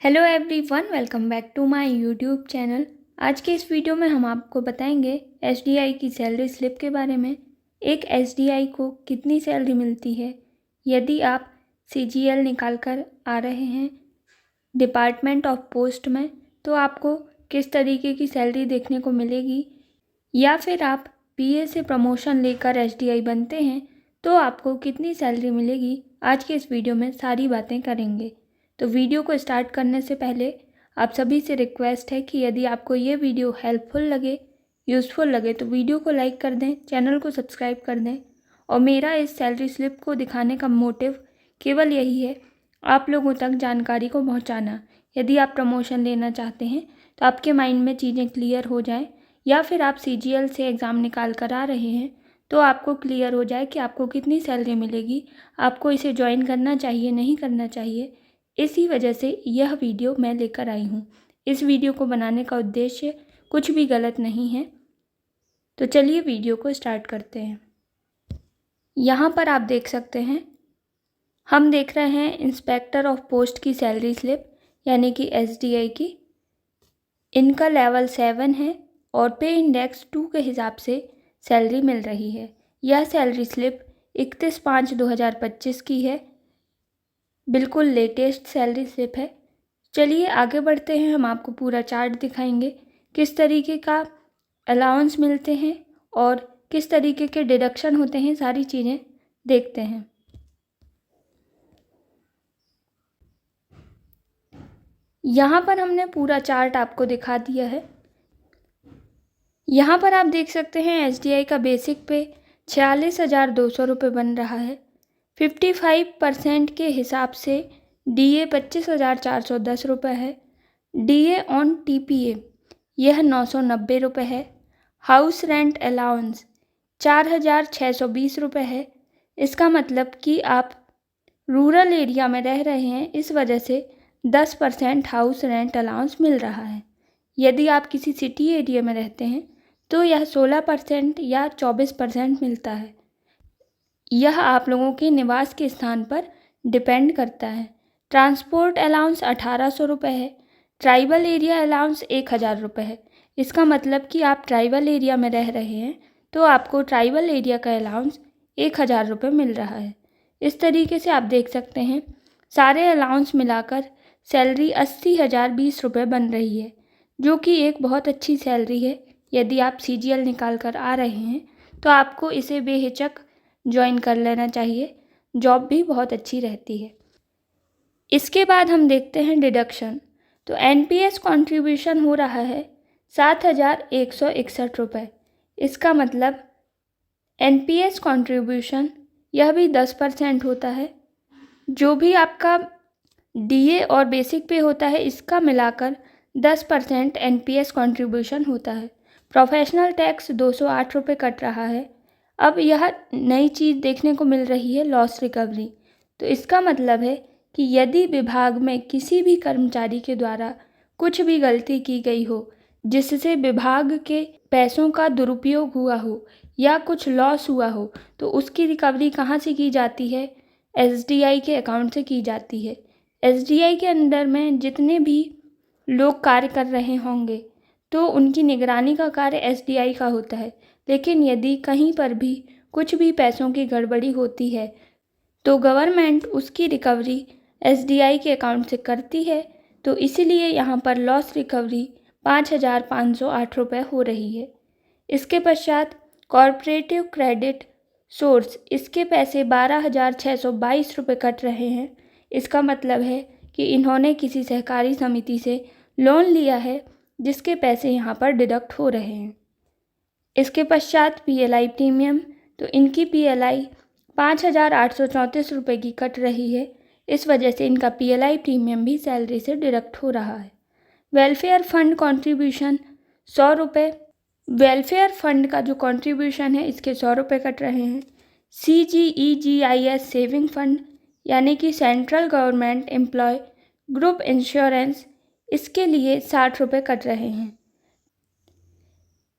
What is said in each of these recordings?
Hello everyone, welcome back to my YouTube channel. आज के इस वीडियो में हम आपको बताएंगे एसडीआई की सैलरी स्लिप के बारे में। एक एसडीआई को कितनी सैलरी मिलती है यदि आप सीजीएल निकाल कर आ रहे हैं डिपार्टमेंट ऑफ पोस्ट में, तो आपको किस तरीके की सैलरी देखने को मिलेगी, या फिर आप पीए से प्रमोशन लेकर एसडीआई बनते हैं तो आपको कितनी सैलरी मिलेगी। आज के इस वीडियो में सारी बातें करेंगे। तो वीडियो को स्टार्ट करने से पहले आप सभी से रिक्वेस्ट है कि यदि आपको ये वीडियो हेल्पफुल लगे, यूज़फुल लगे, तो वीडियो को लाइक कर दें, चैनल को सब्सक्राइब कर दें। और मेरा इस सैलरी स्लिप को दिखाने का मोटिव केवल यही है, आप लोगों तक जानकारी को पहुंचाना। यदि आप प्रमोशन लेना चाहते हैं तो आपके माइंड में चीज़ें क्लियर हो जाएं, या फिर आप सीजीएल से एग्ज़ाम निकाल कर आ रहे हैं तो आपको क्लियर हो जाए कि आपको कितनी सैलरी मिलेगी, आपको इसे ज्वाइन करना चाहिए, नहीं करना चाहिए। इसी वजह से यह वीडियो मैं लेकर आई हूँ। इस वीडियो को बनाने का उद्देश्य कुछ भी गलत नहीं है। तो चलिए वीडियो को स्टार्ट करते हैं। यहाँ पर आप देख सकते हैं, हम देख रहे हैं इंस्पेक्टर ऑफ पोस्ट की सैलरी स्लिप, यानी कि एसडीआई की। इनका लेवल 7 है और पे इंडेक्स 2 के हिसाब से सैलरी मिल रही है। यह सैलरी स्लिप 31/5/2025 की है, बिल्कुल लेटेस्ट सैलरी स्लिप है। चलिए आगे बढ़ते हैं, हम आपको पूरा चार्ट दिखाएंगे, किस तरीके का अलाउंस मिलते हैं और किस तरीके के डिडक्शन होते हैं, सारी चीज़ें देखते हैं। यहाँ पर हमने पूरा चार्ट आपको दिखा दिया है। यहाँ पर आप देख सकते हैं एसडीआई का बेसिक पे 46,200 रुपये बन रहा है। 55% के हिसाब से डीए 25,410 रुपये है। डीए ऑन टीपीए यह 990 रुपये है। हाउस रेंट अलाउंस 4,620 रुपये है। इसका मतलब कि आप रूरल एरिया में रह रहे हैं, इस वजह से 10% हाउस रेंट अलाउंस मिल रहा है। यदि आप किसी सिटी एरिया में रहते हैं तो यह 16% या 24% मिलता है। यह आप लोगों के निवास के स्थान पर डिपेंड करता है। ट्रांसपोर्ट अलाउंस 1,800 रुपये है। ट्राइबल एरिया अलाउंस 1,000 रुपये है। इसका मतलब कि आप ट्राइबल एरिया में रह रहे हैं तो आपको ट्राइबल एरिया का अलाउंस 1,000 रुपये मिल रहा है। इस तरीके से आप देख सकते हैं सारे अलाउंस मिलाकर सैलरी 80,020 रुपये बन रही है, जो कि एक बहुत अच्छी सैलरी है। यदि आप सीजीएल निकाल कर आ रहे हैं तो आपको इसे बेहिचक ज्वाइन कर लेना चाहिए। जॉब भी बहुत अच्छी रहती है। इसके बाद हम देखते हैं डिडक्शन। तो एनपीएस कंट्रीब्यूशन हो रहा है 7,161 रुपये। इसका मतलब एनपीएस कंट्रीब्यूशन यह भी 10% होता है। जो भी आपका डीए और बेसिक पे होता है, इसका मिलाकर 10% एनपीएस कंट्रीब्यूशन होता है। प्रोफेशनल टैक्स 208 रुपये कट रहा है। अब यह नई चीज़ देखने को मिल रही है, लॉस रिकवरी। तो इसका मतलब है कि यदि विभाग में किसी भी कर्मचारी के द्वारा कुछ भी गलती की गई हो जिससे विभाग के पैसों का दुरुपयोग हुआ हो या कुछ लॉस हुआ हो, तो उसकी रिकवरी कहाँ से की जाती है? एसडीआई के अकाउंट से की जाती है। एसडीआई के अंडर में जितने भी लोग कार्य कर रहे होंगे तो उनकी निगरानी का कार्य एसडीआई का होता है। लेकिन यदि कहीं पर भी कुछ भी पैसों की गड़बड़ी होती है तो गवर्नमेंट उसकी रिकवरी एसडीआई के अकाउंट से करती है। तो इसीलिए यहाँ पर लॉस रिकवरी 5,508 रुपये हो रही है। इसके पश्चात कॉरपोरेटिव क्रेडिट सोर्स, इसके पैसे 12,622 रुपये कट रहे हैं। इसका मतलब है कि इन्होंने किसी सहकारी समिति से लोन लिया है जिसके पैसे यहाँ पर डिडक्ट हो रहे हैं। इसके पश्चात पीएलआई प्रीमियम, तो इनकी पीएलआई 5,834 रुपये की कट रही है। इस वजह से इनका पीएलआई प्रीमियम भी सैलरी से डिडक्ट हो रहा है। वेलफेयर फंड कंट्रीब्यूशन 100 रुपये। वेलफेयर फंड का जो कंट्रीब्यूशन है इसके 100 रुपये कट रहे हैं। CGEGIS सेविंग फंड, यानी कि central government employ group insurance, इसके लिए 60 रुपये कट रहे हैं।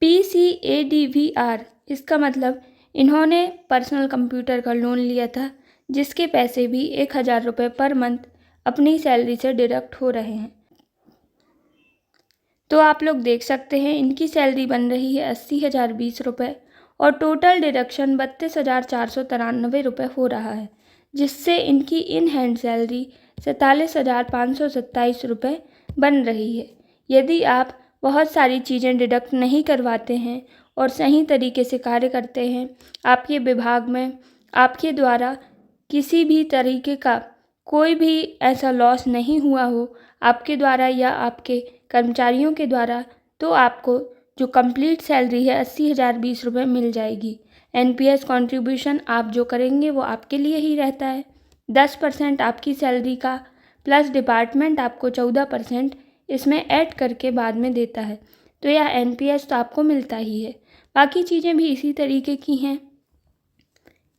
PCADVR, इसका मतलब इन्होंने पर्सनल कंप्यूटर का लोन लिया था जिसके पैसे भी 1,000 रुपये पर मंथ अपनी सैलरी से डिडक्ट हो रहे हैं। तो आप लोग देख सकते हैं इनकी सैलरी बन रही है 80,020 और टोटल डिडक्शन 32,493 रुपये हो रहा है, जिससे इनकी इन हैंड सैलरी 47,527 रुपये बन रही है। यदि आप बहुत सारी चीज़ें डिडक्ट नहीं करवाते हैं और सही तरीके से कार्य करते हैं, आपके विभाग में आपके द्वारा किसी भी तरीके का कोई भी ऐसा लॉस नहीं हुआ हो आपके द्वारा या आपके कर्मचारियों के द्वारा, तो आपको जो कंप्लीट सैलरी है 80,020 रुपये मिल जाएगी। एनपीएस कंट्रीब्यूशन आप जो करेंगे वो आपके लिए ही रहता है। 10% आपकी सैलरी का प्लस डिपार्टमेंट आपको 14% इसमें ऐड करके बाद में देता है। तो यह एनपीएस तो आपको मिलता ही है। बाकी चीज़ें भी इसी तरीके की हैं।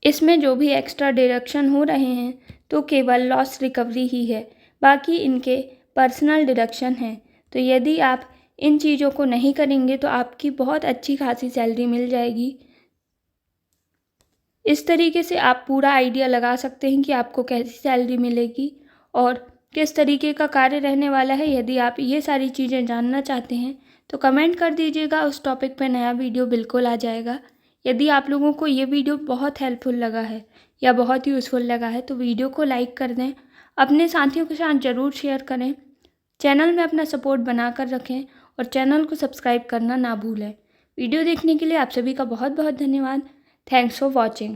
इसमें जो भी एक्स्ट्रा डिडक्शन हो रहे हैं तो केवल लॉस रिकवरी ही है, बाकी इनके पर्सनल डिडक्शन हैं। तो यदि आप इन चीज़ों को नहीं करेंगे तो आपकी बहुत अच्छी खासी सैलरी मिल जाएगी। इस तरीके से आप पूरा आइडिया लगा सकते हैं कि आपको कैसी सैलरी मिलेगी और किस तरीके का कार्य रहने वाला है। यदि आप ये सारी चीज़ें जानना चाहते हैं तो कमेंट कर दीजिएगा, उस टॉपिक पर नया वीडियो बिल्कुल आ जाएगा। यदि आप लोगों को ये वीडियो बहुत हेल्पफुल लगा है या बहुत यूज़फुल लगा है तो वीडियो को लाइक कर दें, अपने साथियों के साथ ज़रूर शेयर करें, चैनल में अपना सपोर्ट बना कर रखें और चैनल को सब्सक्राइब करना ना भूलें। वीडियो देखने के लिए आप सभी का बहुत बहुत धन्यवाद। Thanks for watching.